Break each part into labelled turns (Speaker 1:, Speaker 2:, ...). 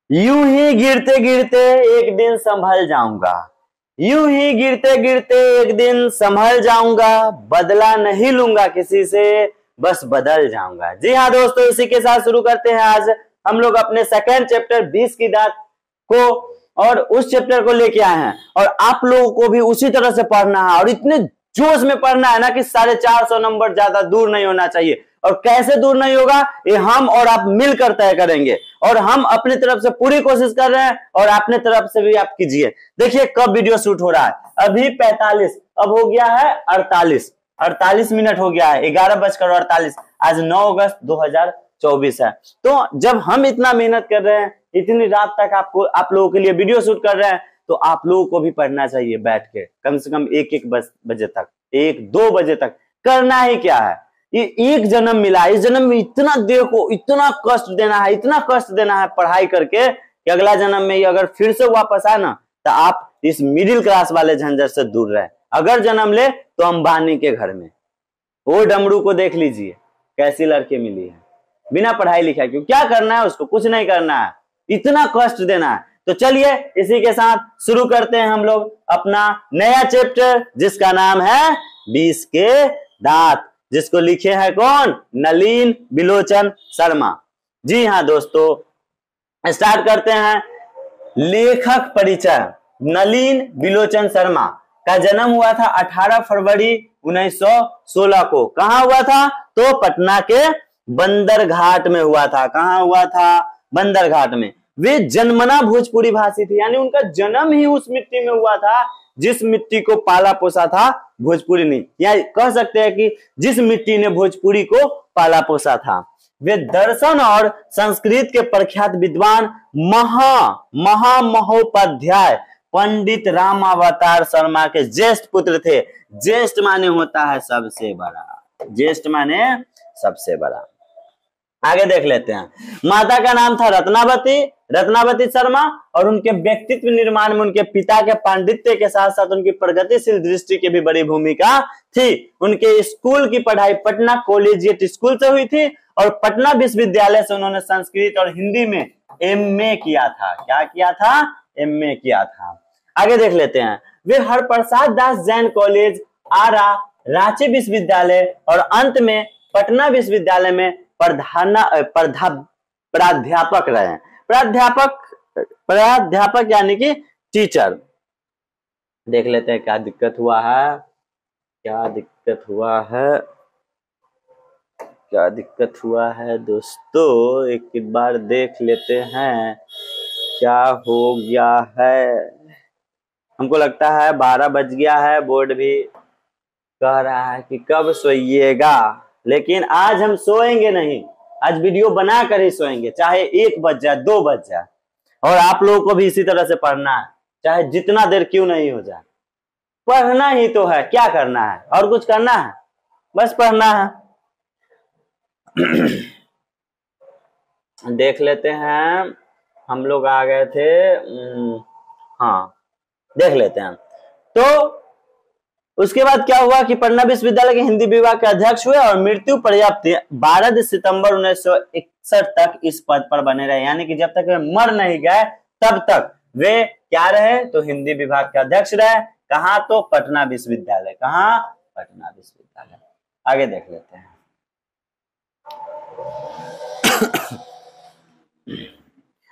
Speaker 1: यूं ही गिरते गिरते एक दिन संभल जाऊंगा, यूं ही गिरते गिरते एक दिन संभल जाऊंगा, बदला नहीं लूंगा किसी से, बस बदल जाऊंगा। जी हाँ दोस्तों, इसी के साथ शुरू करते हैं आज हम लोग अपने सेकंड चैप्टर 20 की दात को, और उस चैप्टर को लेके आए हैं और आप लोगों को भी उसी तरह से पढ़ना है और इतने जोश में पढ़ना है ना कि 450 नंबर ज्यादा दूर नहीं होना चाहिए। और कैसे दूर नहीं होगा ये हम और आप मिलकर तय करेंगे, और हम अपनी तरफ से पूरी कोशिश कर रहे हैं और अपने तरफ से भी आप कीजिए। देखिए कब वीडियो शूट हो रहा है, अभी 45, अब हो गया है 48 मिनट हो गया है, 11:48। आज 9 अगस्त 2024 है। तो जब हम इतना मेहनत कर रहे हैं, इतनी रात तक आप लोगों के लिए वीडियो शूट कर रहे हैं, तो आप लोगों को भी पढ़ना चाहिए बैठ के, कम से कम 1-1 बजे तक, 1-2 बजे तक। करना ही क्या है, ये एक जन्म मिला है, इस जन्म में इतना देर को इतना कष्ट देना है, इतना कष्ट देना है पढ़ाई करके, कि अगला जन्म में ये अगर फिर से वापस आए ना, तो आप इस मिडिल क्लास वाले झंझट से दूर रहे। अगर जन्म ले तो अंबानी के घर में। वो डमरू को देख लीजिए कैसी लड़की मिली है, बिना पढ़ाई लिखाई। क्यों, क्या करना है उसको, कुछ नहीं करना है, इतना कष्ट देना है। तो चलिए इसी के साथ शुरू करते हैं हम लोग अपना नया चैप्टर, जिसका नाम है 20 के दांत, जिसको लिखे हैं कौन, नलिन बिलोचन शर्मा। जी हाँ दोस्तों, स्टार्ट करते हैं। लेखक परिचय। नलिन बिलोचन शर्मा का जन्म हुआ था 18 फरवरी 1916 को। कहां हुआ था, तो पटना के बंदरघाट में हुआ था। कहां हुआ था, बंदरघाट में। वे जन्मना भोजपुरी भाषी थी, यानी उनका जन्म ही उस मिट्टी में हुआ था जिस मिट्टी को पाला पोसा था भोजपुरी ने, या कह सकते हैं कि जिस मिट्टी ने भोजपुरी को पाला पोसा था। वे दर्शन और संस्कृत के प्रख्यात विद्वान महामहोपाध्याय पंडित रामावतार शर्मा के ज्येष्ठ पुत्र थे। ज्येष्ठ माने होता है सबसे बड़ा, ज्येष्ठ माने सबसे बड़ा। आगे देख लेते हैं। माता का नाम था रत्नावती शर्मा, और उनके व्यक्तित्व निर्माण में उनके पिता के पांडित्य के साथ साथ उनकी प्रगतिशील दृष्टि की भी बड़ी भूमिका थी। उनके स्कूल की पढ़ाई पटना कॉलेजिएट स्कूल से हुई थी, और पटना विश्वविद्यालय से उन्होंने संस्कृत और हिंदी में एमए किया था। क्या किया था, एमए किया था। आगे देख लेते हैं। वे हरप्रसाद दास जैन कॉलेज आरा, रांची विश्वविद्यालय और अंत में पटना विश्वविद्यालय में प्राध्यापक रहे। प्राध्यापक यानी कि टीचर। देख लेते हैं क्या दिक्कत हुआ है, क्या दिक्कत हुआ है दोस्तों, एक बार देख लेते हैं क्या हो गया है। हमको लगता है 12 बज गया है, बोर्ड भी कह रहा है कि कब सोइएगा, लेकिन आज हम सोएंगे नहीं, आज वीडियो बनाकर ही सोएंगे, चाहे 1 बज जाए 2 बज जाए। और आप लोगों को भी इसी तरह से पढ़ना है, चाहे जितना देर क्यों नहीं हो जाए, पढ़ना ही तो है। क्या करना है, और कुछ करना है, बस पढ़ना है। देख लेते हैं, हम लोग आ गए थे। हाँ देख लेते हैं। तो उसके बाद क्या हुआ कि पटना विश्वविद्यालय के हिंदी विभाग के अध्यक्ष हुए, और मृत्यु पर्याप्त 12 सितंबर 1961 तक इस पद पर बने रहे। यानी कि जब तक वे मर नहीं गए तब तक वे क्या रहे, तो हिंदी विभाग के अध्यक्ष रहे। कहां, तो पटना विश्वविद्यालय। कहां, पटना विश्वविद्यालय। आगे देख लेते हैं।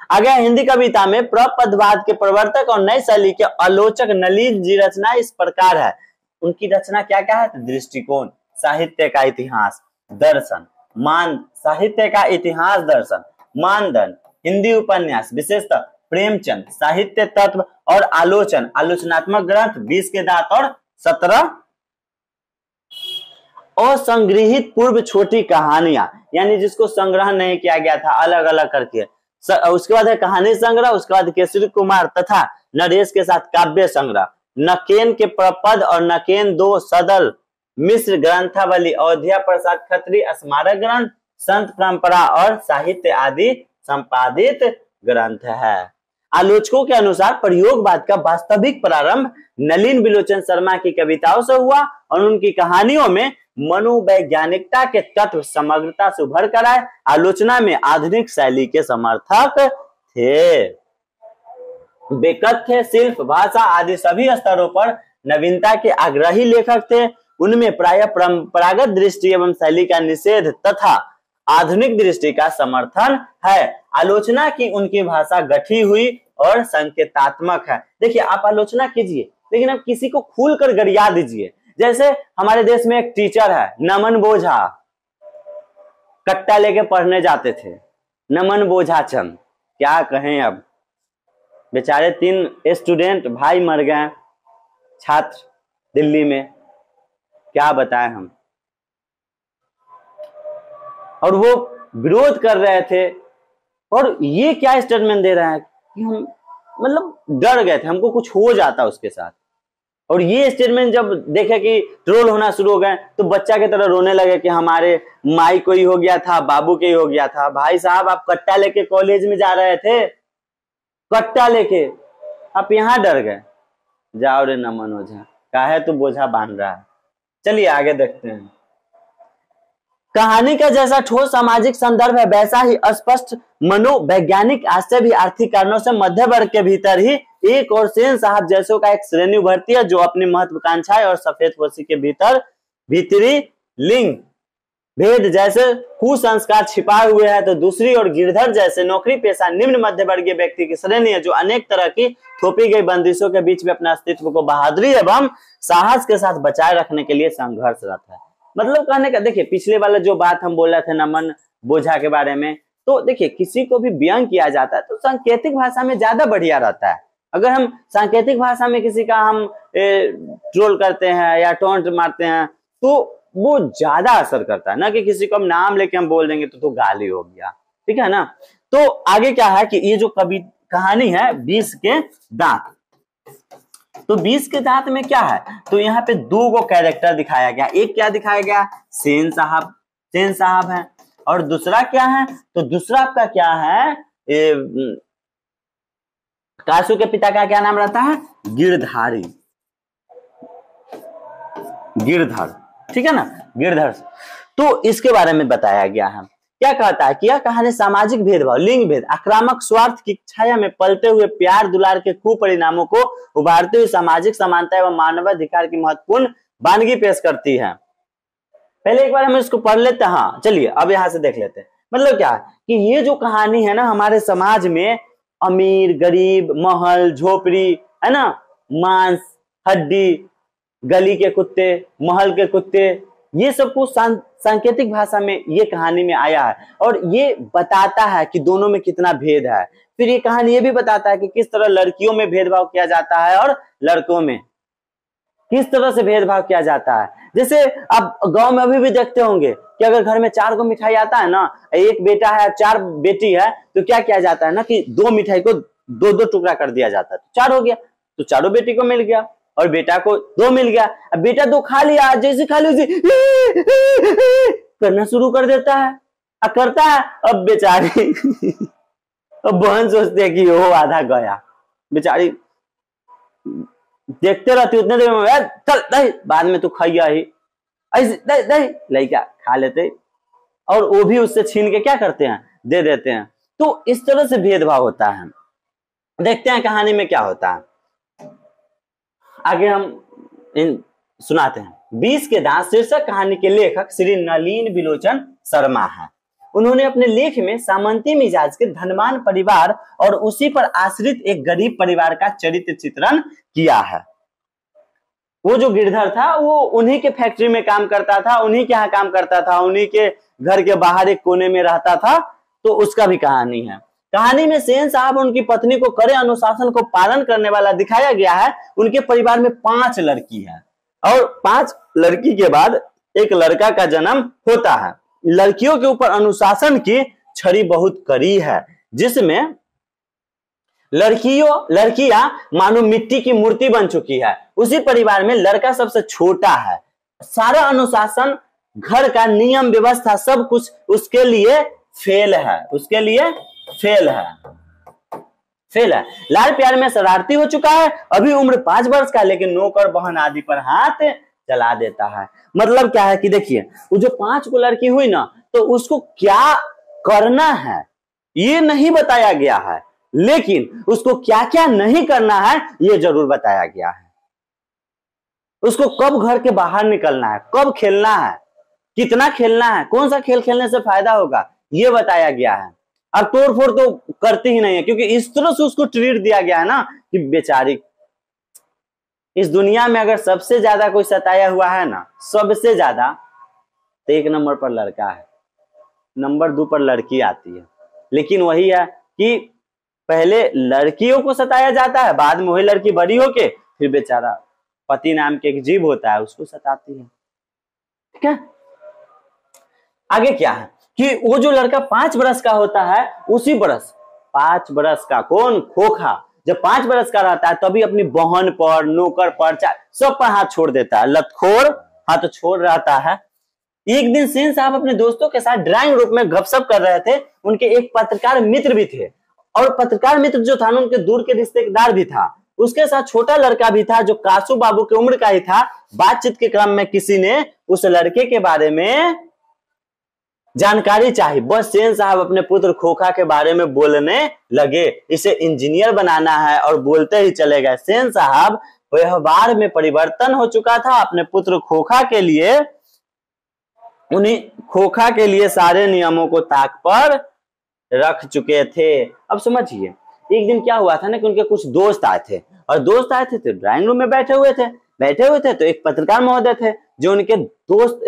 Speaker 1: आगे हिंदी कविता में प्रपदवाद के प्रवर्तक और नई शैली के आलोचक नलिन जी रचना इस प्रकार है। उनकी रचना क्या क्या है, दृष्टिकोण, साहित्य का इतिहास, दर्शन, साहित्य का इतिहास, दर्शन, मानदंड, हिंदी उपन्यास, विशेषतः प्रेमचंद, साहित्य तत्व और आलोचनात्मक ग्रंथ 20 के दांत और 17 असंग्रहित पूर्व छोटी कहानियां, यानी जिसको संग्रह नहीं किया गया था, अलग अलग करके। उसके बाद है कहानी संग्रह, उसके बाद केसरी कुमार तथा नरेश के साथ काव्य संग्रह, नकेन के प्रपद और नकेन 2 सदल मिश्र ग्रंथावली, अयोध्या प्रसाद खत्री स्मारक ग्रंथ, संत परंपरा और साहित्य आदि संपादित ग्रंथ है। आलोचकों के अनुसार प्रयोगवाद का वास्तविक प्रारंभ नलिन बिलोचन शर्मा की कविताओं से हुआ, और उनकी कहानियों में मनोवैज्ञानिकता के तत्व समग्रता से उभर कर आए। आलोचना में आधुनिक शैली के समर्थक थे। बेकत थे, शिल्प, भाषा आदि सभी स्तरों पर नवीनता के आग्रही लेखक थे। उनमें प्रायः परंपरागत दृष्टि एवं शैली का निषेध तथा आधुनिक दृष्टि का समर्थन है। आलोचना की उनकी भाषा गठी हुई और संकेतात्मक है। देखिए, आप आलोचना कीजिए लेकिन आप किसी को खुल कर गरिया दीजिए। जैसे हमारे देश में एक टीचर है नमन बोझा, कट्टा लेके पढ़ने जाते थे, नमन बोझा चंद, क्या कहें अब, बेचारे 3 स्टूडेंट भाई मर गए, छात्र दिल्ली में, क्या बताएं हम। और वो विरोध कर रहे थे और ये क्या स्टेटमेंट दे रहा है कि हम मतलब डर गए थे, हमको कुछ हो जाता उसके साथ। और ये स्टेटमेंट जब देखे कि ट्रोल होना शुरू हो गए तो बच्चा की तरह रोने लगे कि हमारे माई को ही हो गया था, बाबू के ही हो गया था। भाई साहब, आप कट्टा लेके कॉलेज में जा रहे थे, कट्टा लेके, आप यहां डर गए। जाओ रे नमन ओझा, काहे तू बोझा बांध रहा है। चलिए आगे देखते हैं। कहानी का जैसा ठोस सामाजिक संदर्भ है वैसा ही स्पष्ट मनोवैज्ञानिक आशय भी आर्थिक कारणों से मध्य वर्ग के भीतर ही एक और सेन साहब जैसों का एक श्रेणी उभरती है जो अपनी महत्वाकांक्षाएं और सफेद पोशी के भीतरी लिंग भेद जैसे कुसंस्कार छिपाए हुए हैं, तो दूसरी ओर गिरधर जैसे नौकरी पेशा निम्न मध्य वर्गीय व्यक्ति की श्रेणी है जो अनेक तरह की थोपी गई बंदिशों के बीच में अपने अस्तित्व को बहादुरी एवं साहस के साथ बचाए रखने के लिए संघर्षरत है। मतलब कहने का, देखिए पिछले वाला जो बात हम बोल रहे थे नमन बोझा के बारे में, तो देखिए किसी को भी व्यंग किया जाता है तो सांकेतिक भाषा में ज्यादा बढ़िया रहता है। अगर हम सांकेतिक भाषा में किसी का हम ट्रोल करते हैं या टोंट मारते हैं तो वो ज्यादा असर करता है, ना कि किसी को हम नाम लेके हम बोल देंगे तो गाली हो गया, ठीक है ना। तो आगे क्या है कि ये जो कहानी है 20 के दांत, तो 20 के दांत में क्या है, तो यहाँ पे 2 गो कैरेक्टर दिखाया गया। एक क्या दिखाया गया, सेन साहब है, और दूसरा क्या है, तो दूसरा आपका क्या है, कासू के पिता का क्या नाम रहता है, गिरधर, ठीक है ना, गिरधर। तो इसके बारे में बताया गया है। क्या कहता है कि यह कहानी सामाजिक भेदभाव, लिंग भेद, आक्रामक स्वार्थ की छाया में पलते हुए प्यार दुलार के कुपरिणामों को उभारते हुए सामाजिक समानता एवं मानवाधिकार की महत्वपूर्ण वानगी पेश करती है। पहले एक बार हम इसको पढ़ लेते हैं। हाँ चलिए अब यहां से देख लेते हैं। मतलब क्या है कि ये जो कहानी है ना, हमारे समाज में अमीर गरीब, महल झोपड़ी, है ना, मांस हड्डी, गली के कुत्ते, महल के कुत्ते, ये सब कुछ सांकेतिक भाषा में ये कहानी में आया है और ये बताता है कि दोनों में कितना भेद है। फिर ये कहानी ये भी बताता है कि किस तरह लड़कियों में भेदभाव किया जाता है और लड़कों में किस तरह से भेदभाव किया जाता है। जैसे आप गांव में अभी भी देखते होंगे कि अगर घर में 4 को मिठाई आता है ना, एक बेटा है 4 बेटी है, तो क्या किया जाता है ना कि 2 मिठाई को 2-2 टुकड़ा कर दिया जाता है, तो 4 हो गया, तो चारों बेटी को मिल गया और बेटा को 2 मिल गया। अब बेटा 2 खा लिया, जैसे खा लिया करना शुरू कर देता है, करता है। अब बेचारी अब बहन सोचती है कि वो आधा गया, बेचारी देखते रहती उतने देर में, चल दही बाद में तू खाइया ही, ऐसे दही लड़का खा लेते और वो भी उससे छीन के क्या करते हैं, दे देते हैं। तो इस तरह से भेदभाव होता है। देखते हैं कहानी में क्या होता है, आगे हम सुनाते हैं। 20 के दांत शीर्षक कहानी के लेखक श्री नलिन बिलोचन शर्मा हैं। उन्होंने अपने लेख में सामंती मिजाज के धनवान परिवार और उसी पर आश्रित एक गरीब परिवार का चरित्र चित्रण किया है। वो जो गिरधर था वो उन्हीं के फैक्ट्री में काम करता था, उन्हीं के यहाँ काम करता था, उन्हीं के घर के बाहर एक कोने में रहता था, तो उसका भी कहानी है। कहानी में सेन साहब उनकी पत्नी को कड़े अनुशासन को पालन करने वाला दिखाया गया है। उनके परिवार में 5 लड़की है और 5 लड़की के बाद एक लड़का का जन्म होता है। लड़कियों के ऊपर अनुशासन की छड़ी बहुत कड़ी है, जिसमें लड़कियां मानो मिट्टी की मूर्ति बन चुकी है। उसी परिवार में लड़का सबसे छोटा है। सारा अनुशासन, घर का नियम व्यवस्था, सब कुछ उसके लिए फेल है। लाल प्यार में शरारती हो चुका है। अभी उम्र 5 वर्ष का, लेकिन नौकर बहन आदि पर हाथ चला देता है। मतलब क्या है कि देखिए, वो जो 5 को लड़की हुई ना, तो उसको क्या करना है ये नहीं बताया गया है। लेकिन उसको क्या क्या नहीं करना है ये जरूर बताया गया है। उसको कब घर के बाहर निकलना है, कब खेलना है, कितना खेलना है, कौन सा खेल खेलने से फायदा होगा, ये बताया गया है। अब तोड़फोड़ तो करती ही नहीं है, क्योंकि इस तरह से उसको ट्रीट दिया गया है ना कि बेचारी, इस दुनिया में अगर सबसे ज्यादा कोई सताया हुआ है ना, सबसे ज्यादा, तो 1 नंबर पर लड़का है, नंबर 2 पर लड़की आती है। लेकिन वही है कि पहले लड़कियों को सताया जाता है, बाद में वही लड़की बड़ी होके फिर बेचारा पति नाम के एक जीव होता है उसको सताती है। ठीक है, आगे क्या है कि वो जो लड़का 5 बरस का होता है, उसी बरस 5 बरस का कौन, खोखा, जब 5 बरस का रहता है तभी अपनी बहन पर, नौकर पर, सब पर हाथ छोड़ देता है, लतखोर हाथ छोड़ रहता है। एक दिन सेन साहब अपने दोस्तों के साथ ड्राइंग रूम में गपशप कर रहे थे। उनके एक पत्रकार मित्र भी थे, और पत्रकार मित्र जो था उनके दूर के रिश्तेदार भी था। उसके साथ छोटा लड़का भी था जो कासू बाबू की उम्र का ही था। बातचीत के क्रम में किसी ने उस लड़के के बारे में जानकारी चाहिए, बस सेन साहब अपने पुत्र खोखा के बारे में बोलने लगे, इसे इंजीनियर बनाना है, और बोलते ही चले गए। सेन साहब व्यवहार में परिवर्तन हो चुका था, अपने पुत्र खोखा के लिए, उन्हीं खोखा के लिए सारे नियमों को ताक पर रख चुके थे। अब समझिए, एक दिन क्या हुआ था ना कि उनके कुछ दोस्त आए थे, और दोस्त आए थे तो ड्राइंग रूम में बैठे हुए थे तो एक पत्रकार महोदय थे जो उनके दोस्त,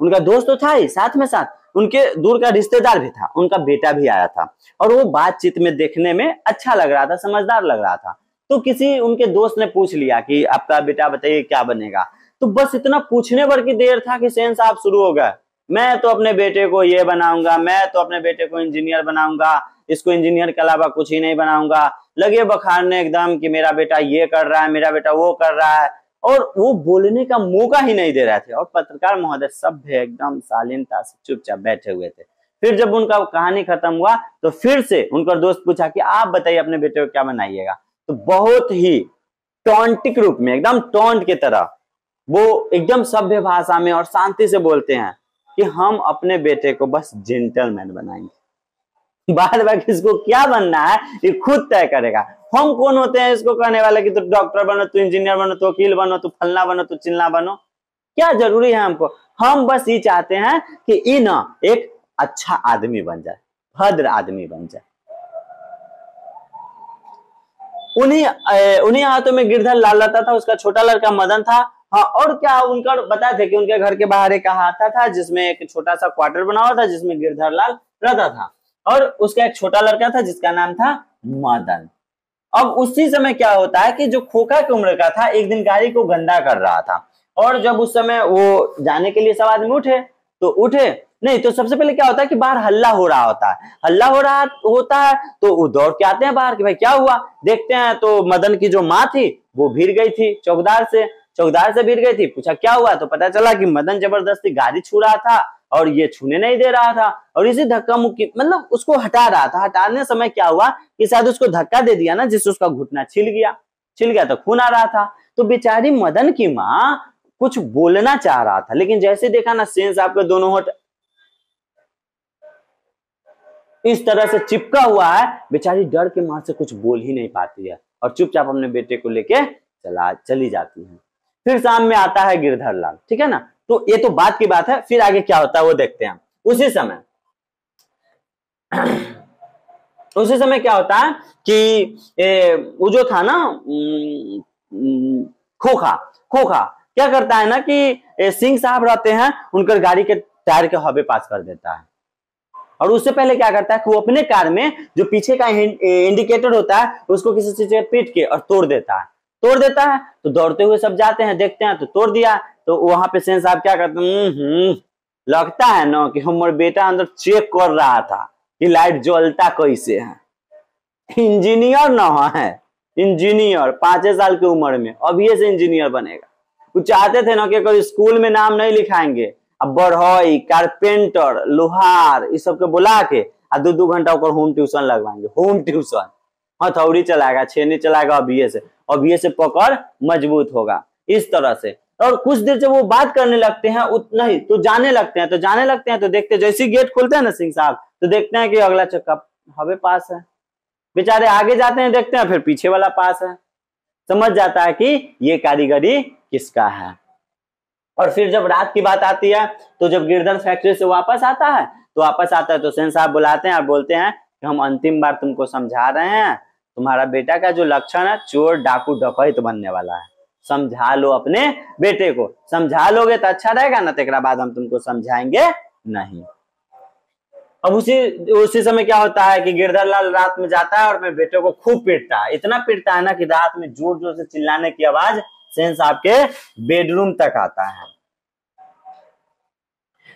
Speaker 1: उनका दोस्त तो था ही, साथ में साथ उनके दूर का रिश्तेदार भी था, उनका बेटा भी आया था, और वो बातचीत में देखने में अच्छा लग रहा था, समझदार लग रहा था। तो किसी उनके दोस्त ने पूछ लिया कि आपका बेटा बताइए क्या बनेगा। तो बस इतना पूछने भर की देर था कि सेन साहब शुरू हो गए, मैं तो अपने बेटे को ये बनाऊंगा, मैं तो अपने बेटे को इंजीनियर बनाऊंगा, इसको इंजीनियर के अलावा कुछ ही नहीं बनाऊंगा। लगे बखारने एकदम कि मेरा बेटा ये कर रहा है, मेरा बेटा वो कर रहा है, और वो बोलने का मौका ही नहीं दे रहे थे। और पत्रकार महोदय सभ्य एकदम शालीनता से चुपचाप बैठे हुए थे। फिर जब उनका कहानी खत्म हुआ तो फिर से उनका दोस्त पूछा कि आप बताइए अपने बेटे को क्या बनाइएगा। तो बहुत ही टॉन्टिक रूप में, एकदम टॉन्ट की तरह, वो एकदम सभ्य भाषा में और शांति से बोलते हैं कि हम अपने बेटे को बस जेंटलमैन बनाएंगे, बाद बाकी इसको क्या बनना है ये खुद तय करेगा। हम कौन होते हैं इसको कहने वाले कि तू डॉक्टर बनो, तू इंजीनियर बनो, तू वकील बनो, तू फलना बनो, तू चिल्ला बनो, क्या जरूरी है हमको। हम बस ये चाहते हैं कि ये ना एक अच्छा आदमी बन जाए, भद्र आदमी बन जाए। उन्हीं हाथों में गिरधर लाल रहता था, उसका छोटा लड़का मदन था। हाँ, और क्या उनका बताए थे कि उनके घर के बाहर एक हाथा था जिसमें एक छोटा सा क्वार्टर बना हुआ था जिसमें गिरधर लाल रहता था, और उसका एक छोटा लड़का था जिसका नाम था मदन। अब उसी समय क्या होता है कि जो खोखा की उम्र का था एक दिन गाड़ी को गंदा कर रहा था, और जब उस समय वो जाने के लिए सब आदमी उठे नहीं, तो सबसे पहले क्या होता है कि बाहर हल्ला हो रहा होता है, हल्ला हो रहा होता है तो वो दौड़ के आते हैं बाहर कि भाई क्या हुआ। देखते हैं तो मदन की जो माँ थी वो भिड़ गई थी चौकीदार से भिड़ गई थी। पूछा क्या हुआ, तो पता चला कि मदन जबरदस्ती गाड़ी छू रहा था और ये छूने नहीं दे रहा था, और इसी धक्का मुक्की मतलब उसको हटा रहा था। हटाने समय क्या हुआ कि शायद उसको धक्का दे दिया ना, जिससे उसका घुटना छिल गया तो खून आ रहा था। तो बेचारी मदन की माँ कुछ बोलना चाह रहा था, लेकिन जैसे देखा ना सेन साहब के दोनों होठ इस तरह से चिपका हुआ है, बेचारी डर के मार से कुछ बोल ही नहीं पाती है और चुपचाप अपने बेटे को लेके चली जाती है। फिर सामने में आता है गिरधर लाल, ठीक है ना। तो ये तो बात की बात है, फिर आगे क्या होता है वो देखते हैं। उसी समय क्या होता है कि वो जो था ना खोखा क्या करता है ना कि सिंह साहब रहते हैं, उनकर गाड़ी के टायर के हवा पास कर देता है, और उससे पहले क्या करता है कि वो अपने कार में जो पीछे का इंडिकेटर होता है उसको किसी चीज से पीट के और तोड़ देता है। तो दौड़ते हुए सब जाते हैं, देखते हैं तो तोड़ दिया। तो वहां पे सेन साहब क्या करते हैं, लगता है ना कि हमारे बेटा अंदर चेक कर रहा था कि लाइट जलता कैसे है। इंजीनियर ना है, इंजीनियर 5 साल की उम्र में अभी से इंजीनियर बनेगा। वो चाहते थे ना कि अगर स्कूल में नाम नहीं लिखाएंगे, अब बढ़ई, कारपेंटर, लोहार इस सबके बुला के 2 घंटा ऊपर होम ट्यूशन लगवाएंगे। होम ट्यूशन हथौड़ी चलाएगा, छेनी चलाएगा, अभी से पकड़ मजबूत होगा, इस तरह से। और कुछ देर जब वो बात करने लगते हैं नहीं तो जाने लगते हैं तो देखते जैसे गेट खोलते हैं ना सिंह साहब, तो देखते हैं कि अगला चक्का हवे पास है। बेचारे आगे जाते हैं, देखते हैं फिर पीछे वाला पास है, समझ जाता है कि ये कारीगरी किसका है। और फिर जब रात की बात आती है तो जब गिरधर फैक्ट्री से वापस आता है तो सेन साहब बुलाते हैं और बोलते हैं कि हम अंतिम बार तुमको समझा रहे हैं, तुम्हारा बेटा का जो लक्षण है चोर डाकू डकैत बनने वाला है, समझा लो अपने बेटे को। समझा लोगे तो अच्छा रहेगा ना, तेरा बाद हम तुमको समझाएंगे नहीं। अब उसी समय क्या होता है कि गिरधर लाल रात में जाता है और अपने बेटे को खूब पीटता है, इतना पीटता है ना कि रात में जोर जोर से चिल्लाने की आवाज सेन साहब के बेडरूम तक आता है।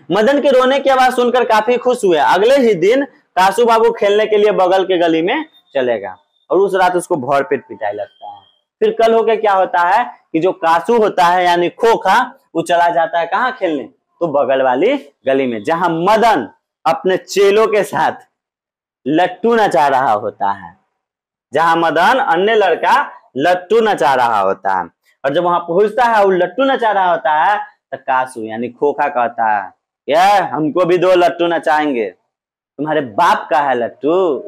Speaker 1: मदन के रोने की आवाज सुनकर काफी खुश हुए। अगले ही दिन कासू बाबू खेलने के लिए बगल के गली में चलेगा और उस रात उसको भर पेट पिटाई लगता है। फिर कल होकर क्या होता है कि जो कासू होता है यानी खोखा, वो चला जाता है कहाँ खेलने, तो बगल वाली गली में, जहां मदन अपने चेलों के साथ लट्टू नचा रहा होता है, जहां मदन अन्य लड़का लट्टू नचा रहा होता है। और जब वहां पहुंचता है वो लट्टू नचा रहा होता है तो कासू यानी खोखा कहता है, यार हमको भी 2 लट्टू नचाएंगे। तुम्हारे बाप का है लट्टू?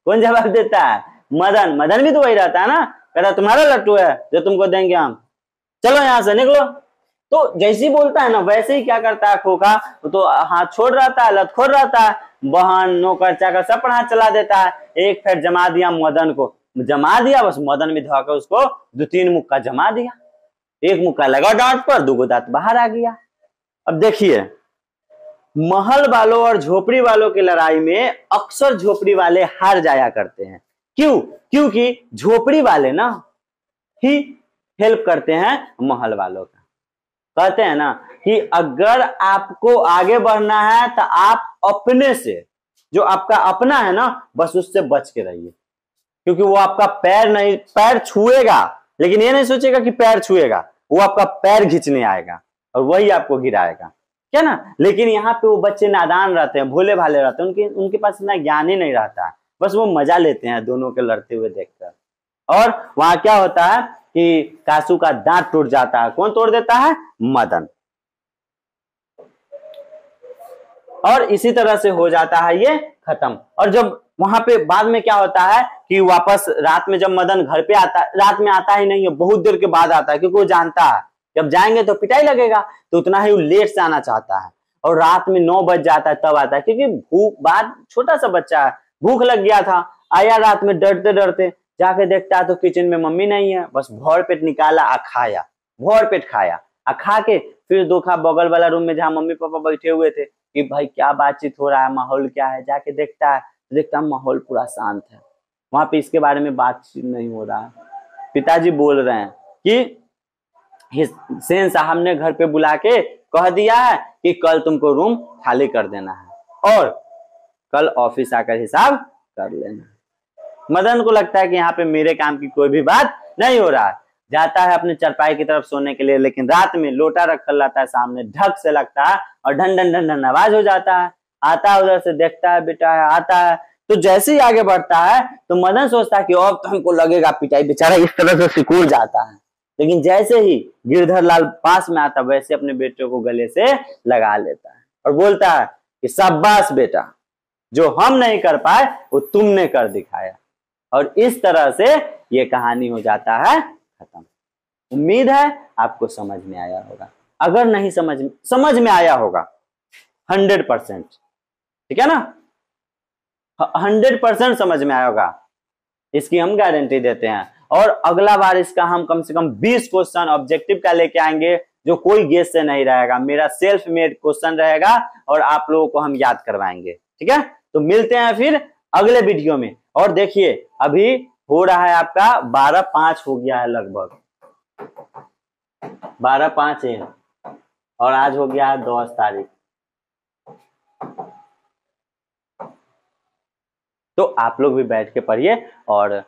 Speaker 1: कौन जवाब देता है? मदन। मदन भी तो वही रहता है ना, कहता तुम्हारा लट्टू है जो तुमको देंगे हम, चलो यहां से निकलो। तो जैसे ही बोलता है ना वैसे ही क्या करता है खोखा, तो हाथ छोड़ रहता है, लतखोर रहता है, बहन नौकर चाकर सब पर हाथ चला देता है। एक फेर जमा दिया मदन को, जमा दिया, बस मदन भी धोकर उसको 2-3 मुक्का जमा दिया। एक मुक्का लगा डांट पर, 2 दांत बाहर आ गया। अब देखिए, महल वालों और झोपड़ी वालों की लड़ाई में अक्सर झोपड़ी वाले हार जाया करते हैं। क्यों? क्योंकि झोपड़ी वाले ना ही हेल्प करते हैं महल वालों का। कहते हैं ना कि अगर आपको आगे बढ़ना है तो आप अपने से, जो आपका अपना है ना, बस उससे बच के रहिए, क्योंकि वो आपका पैर छुएगा, लेकिन ये नहीं सोचेगा कि पैर छुएगा, वो आपका पैर खींचने आएगा और वही आपको गिराएगा, क्या ना। लेकिन यहाँ पे वो बच्चे नादान रहते हैं, भोले भाले रहते हैं, उनके पास इतना ज्ञान ही नहीं रहता है, बस वो मजा लेते हैं दोनों के लड़ते हुए देखकर। और वहां क्या होता है कि कासू का दांत टूट जाता है। कौन तोड़ देता है? मदन। और इसी तरह से हो जाता है ये खत्म। और जब वहां पे बाद में क्या होता है कि वापस रात में जब मदन घर पे आता है, रात में आता ही नहीं है, बहुत देर के बाद आता है, क्योंकि वो जानता है जब जाएंगे तो पिटाई लगेगा, तो उतना ही वो लेट से आना चाहता है। और रात में 9 बज जाता है तब आता है, क्योंकि भूख, बात छोटा सा बच्चा है, भूख लग गया था, आया रात में डरते डरते, जाके देखता है तो किचन में मम्मी नहीं है, बस भर पेट निकाला आ खाया, भर पेट खाया, आ खा के फिर देखा बगल वाला रूम में जहाँ मम्मी पापा बैठे हुए थे कि भाई क्या बातचीत हो रहा है, माहौल क्या है। जाके देखता है माहौल पूरा शांत है, वहां पे इसके बारे में बातचीत नहीं हो रहा है। पिताजी बोल रहे हैं कि सेन साहब ने घर पे बुला के कह दिया है कि कल तुमको रूम खाली कर देना है और कल ऑफिस आकर हिसाब कर लेना। मदन को लगता है कि यहाँ पे मेरे काम की कोई भी बात नहीं हो रहा है, जाता है अपने चरपाई की तरफ सोने के लिए, लेकिन रात में लोटा रखकर लाता है सामने, ढक से लगता है और ढन ढन ढन ढन आवाज हो जाता है। आता है उधर से, देखता है बेटा है, आता है, तो जैसे ही आगे बढ़ता है तो मदन सोचता है कि अब तो हमको लगेगा पिटाई, बेचारा इस तरह से सिकुड़ जाता है। लेकिन जैसे ही गिरधर लाल पास में आता वैसे अपने बेटे को गले से लगा लेता है और बोलता है कि शाबाश बेटा, जो हम नहीं कर पाए वो तुमने कर दिखाया। और इस तरह से ये कहानी हो जाता है खत्म। उम्मीद है आपको समझ में आया होगा। अगर नहीं समझ में आया होगा 100%, ठीक है ना, 100% समझ में आया होगा, इसकी हम गारंटी देते हैं। और अगला बार इसका हम कम से कम 20 क्वेश्चन ऑब्जेक्टिव का लेके आएंगे, जो कोई गेस से नहीं रहेगा, मेरा सेल्फ मेड क्वेश्चन रहेगा और आप लोगों को हम याद करवाएंगे, ठीक है। तो मिलते हैं फिर अगले वीडियो में। और देखिए अभी हो रहा है आपका 12:05 हो गया है, लगभग 12:05 है और आज हो गया है 10 तारीख। तो आप लोग भी बैठ के पढ़िए और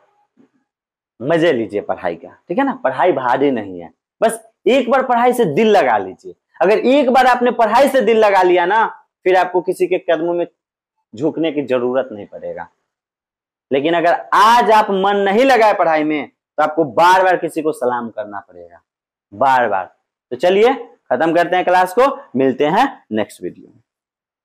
Speaker 1: मजे लीजिए पढ़ाई का, ठीक है ना। पढ़ाई भारी नहीं है, बस एक बार पढ़ाई से दिल लगा लीजिए। अगर एक बार आपने पढ़ाई से दिल लगा लिया ना, फिर आपको किसी के कदमों में झुकने की जरूरत नहीं पड़ेगा। लेकिन अगर आज आप मन नहीं लगाए पढ़ाई में तो आपको बार बार किसी को सलाम करना पड़ेगा, बार बार। तो चलिए खत्म करते हैं क्लास को, मिलते हैं नेक्स्ट वीडियो में।